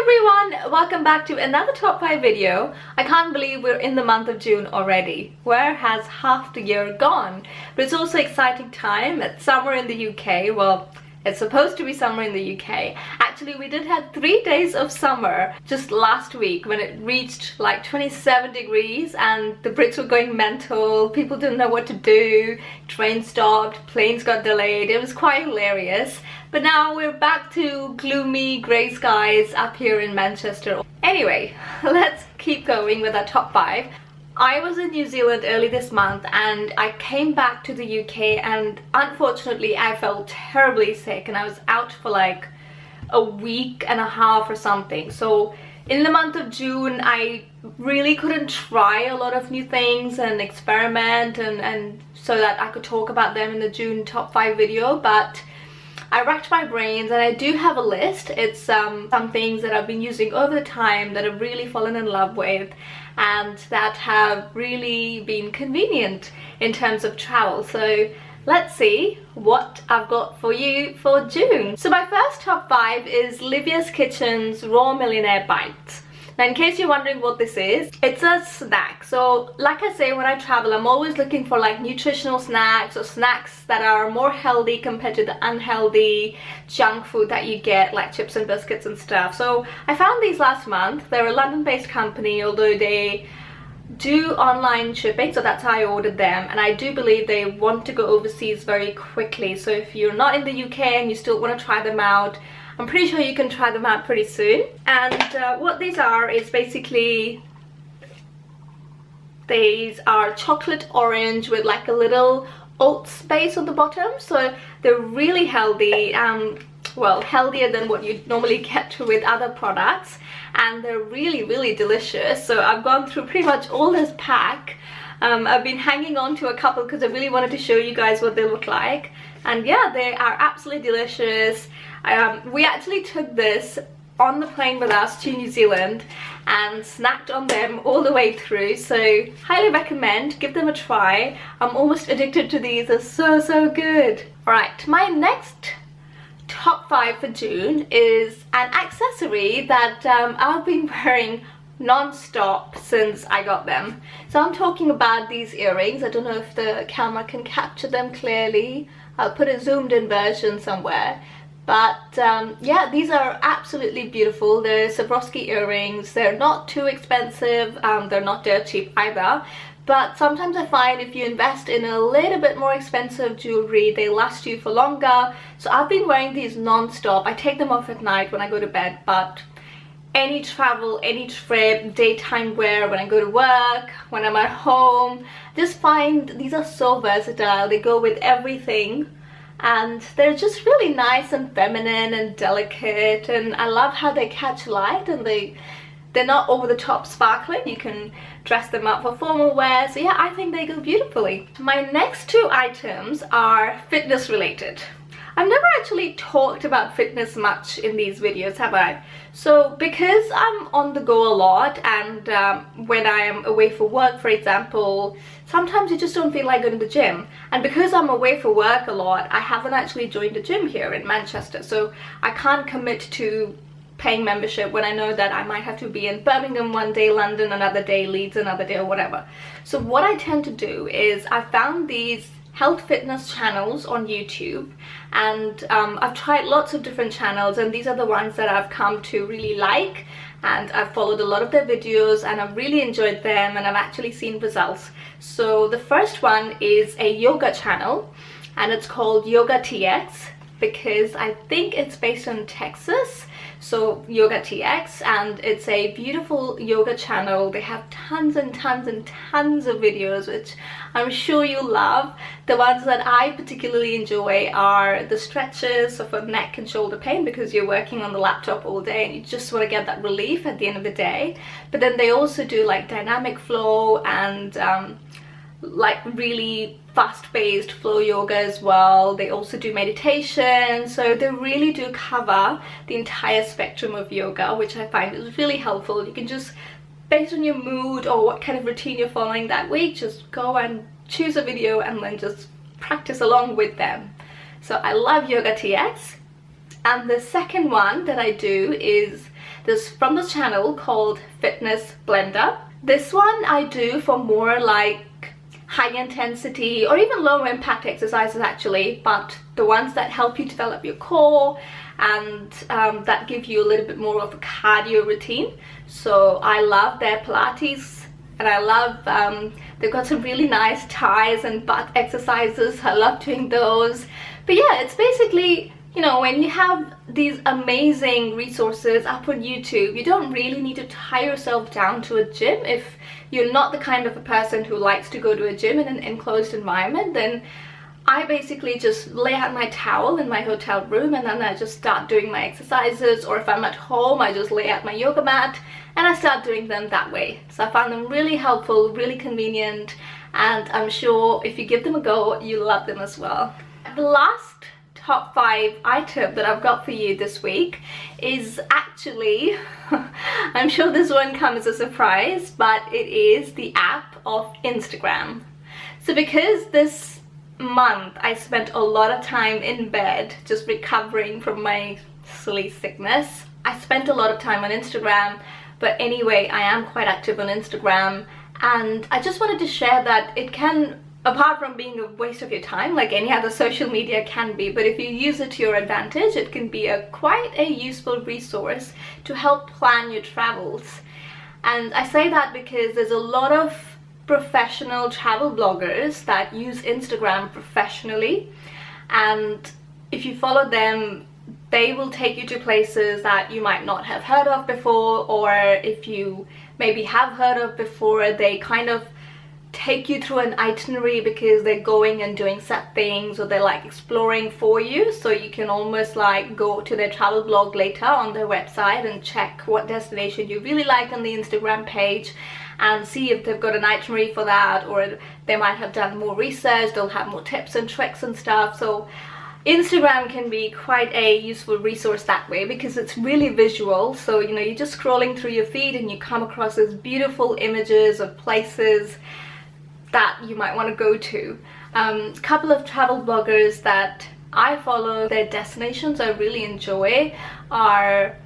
everyone, welcome back to another top 5 video. I can't believe we're in the month of June already. Where has half the year gone? But it's also exciting time. It's summer in the UK. Well, it's supposed to be summer in the UK. Actually, we did have 3 days of summer just last week when it reached like 27 degrees and the Brits were going mental. People didn't know what to do. Trains stopped, planes got delayed. It was quite hilarious. But now we're back to gloomy grey skies up here in Manchester. Anyway, let's keep going with our top 5. I was in New Zealand early this month and I came back to the UK and unfortunately I felt terribly sick and I was out for like a week and a half or something. So in the month of June I really couldn't try a lot of new things and experiment and so that I could talk about them in the June top 5 video, but I racked my brains and I do have a list. It's some things that I've been using over the time that I've really fallen in love with and that have really been convenient in terms of travel. So let's see what I've got for you for June. So my first top 5 is Livia's Kitchen's Raw Millionaire Bites. Now, in case you're wondering what this is, it's a snack. So like I say, when I travel, I'm always looking for like nutritional snacks or snacks that are more healthy compared to the unhealthy junk food that you get, like chips and biscuits and stuff. So I found these last month. They're a London-based company, although they do online shipping, so that's how I ordered them, and I do believe they want to go overseas very quickly. So if you're not in the UK and you still want to try them out, I'm pretty sure you can try them out pretty soon. And what these are is basically, these are chocolate orange with like a little oats base on the bottom. So they're really healthy, well, healthier than what you normally get with other products, and they're really delicious. So I've gone through pretty much all this pack. I've been hanging on to a couple because I really wanted to show you guys what they look like, and yeah, they are absolutely delicious. We actually took this on the plane with us to New Zealand and snacked on them all the way through, so highly recommend, give them a try. I'm almost addicted to these, they're so good. Alright, my next top 5 for June is an accessory that I've been wearing non-stop since I got them. So I'm talking about these earrings. I don't know if the camera can capture them clearly. I'll put a zoomed in version somewhere. But yeah, these are absolutely beautiful. They're Swarovski earrings. They're not too expensive. They're not dirt cheap either. But sometimes I find if you invest in a little bit more expensive jewelry, they last you for longer. So I've been wearing these non-stop. I take them off at night when I go to bed, but any travel, any trip, daytime wear, when I go to work, when I'm at home, just find these are so versatile. They go with everything. And they're just really nice and feminine and delicate, and I love how they catch light and they're not over the top sparkling. You can dress them up for formal wear, so yeah, I think they go beautifully. My next 2 items are fitness related. I've never actually talked about fitness much in these videos, have I? So because I'm on the go a lot, and when I am away for work, for example, sometimes you just don't feel like going to the gym. And because I'm away for work a lot, I haven't actually joined a gym here in Manchester. So I can't commit to paying membership when I know that I might have to be in Birmingham one day, London another day, Leeds another day, or whatever. So what I tend to do is I found these health fitness channels on YouTube, and I've tried lots of different channels, and these are the ones that I've come to really like, and I've followed a lot of their videos and I've really enjoyed them, and I've actually seen results. So the first one is a yoga channel, and it's called Yoga TX because I think it's based in Texas. So Yoga TX, and it's a beautiful yoga channel. They have tons and tons of videos, which I'm sure you love. The ones that I particularly enjoy are the stretches for neck and shoulder pain, because you're working on the laptop all day and you just want to get that relief at the end of the day. But then they also do like dynamic flow and like really fast-paced flow yoga as well. They also do meditation, so they really do cover the entire spectrum of yoga, which I find is really helpful. You can just, based on your mood or what kind of routine you're following that week, just go and choose a video and then just practice along with them. So I love Yoga TX. And the second one that I do is this from this channel called Fitness Blender. This one I do for more like high intensity or even low impact exercises actually, but the ones that help you develop your core and that give you a little bit more of a cardio routine. So I love their Pilates, and I love they've got some really nice thighs and butt exercises. I love doing those. But yeah, it's basically, you know, when you have these amazing resources up on YouTube, you don't really need to tie yourself down to a gym. If you're not the kind of a person who likes to go to a gym in an enclosed environment, then I basically just lay out my towel in my hotel room and then I just start doing my exercises. Or if I'm at home, I just lay out my yoga mat and I start doing them that way. So I found them really helpful, really convenient, and I'm sure if you give them a go, you'll love them as well. The last top 5 item that I've got for you this week is actually, I'm sure this one comes as a surprise, but it is the app of Instagram. So because this month I spent a lot of time in bed just recovering from my silly sickness, I spent a lot of time on Instagram. But anyway, I am quite active on Instagram, and I just wanted to share that it can, apart from being a waste of your time like any other social media can be, but if you use it to your advantage, it can be quite a useful resource to help plan your travels. And I say that because there's a lot of professional travel bloggers that use Instagram professionally, and if you follow them, they will take you to places that you might not have heard of before, or if you maybe have heard of before, they kind of take you through an itinerary because they're going and doing set things, or they're like exploring for you, so you can almost like go to their travel blog later on their website and check what destination you really like on the Instagram page and see if they've got an itinerary for that, or they might have done more research, they'll have more tips and tricks and stuff. So Instagram can be quite a useful resource that way because it's really visual. So, you know, you're just scrolling through your feed and you come across these beautiful images of places that you might want to go to. A couple of travel bloggers that I follow, their destinations I really enjoy are,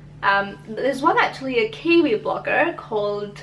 there's one actually, a Kiwi blogger called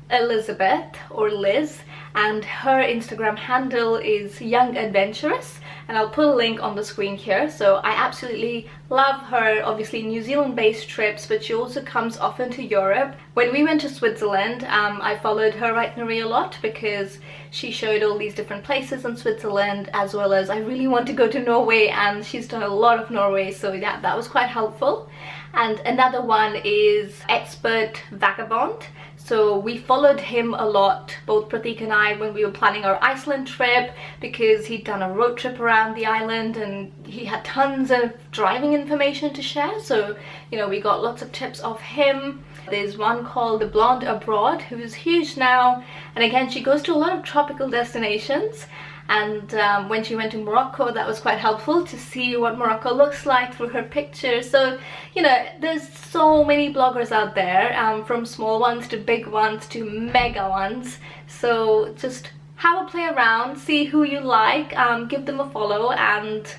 Elizabeth or Liz, and her Instagram handle is Young Adventurous, and I'll put a link on the screen here. So I absolutely love her, obviously New Zealand based trips, but she also comes often to Europe. When we went to Switzerland, I followed her itinerary a lot because she showed all these different places in Switzerland, as well as I really want to go to Norway, and she's done a lot of Norway, so yeah, that was quite helpful. And another one is Expert Vagabond. So we followed him a lot, both Pratik and I, when we were planning our Iceland trip, because he'd done a road trip around the island and he had tons of driving information to share. So, you know, we got lots of tips off him. There's one called The Blonde Abroad, who is huge now. And again, she goes to a lot of tropical destinations. And when she went to Morocco, that was quite helpful to see what Morocco looks like through her pictures. So, you know, there's so many bloggers out there, from small ones to big ones to mega ones. So just have a play around, see who you like, give them a follow, and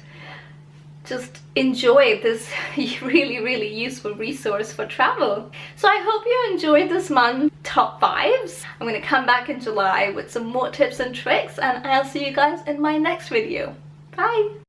just enjoy this really useful resource for travel. So I hope you enjoyed this month's top 5s. I'm going to come back in July with some more tips and tricks, and I'll see you guys in my next video. Bye!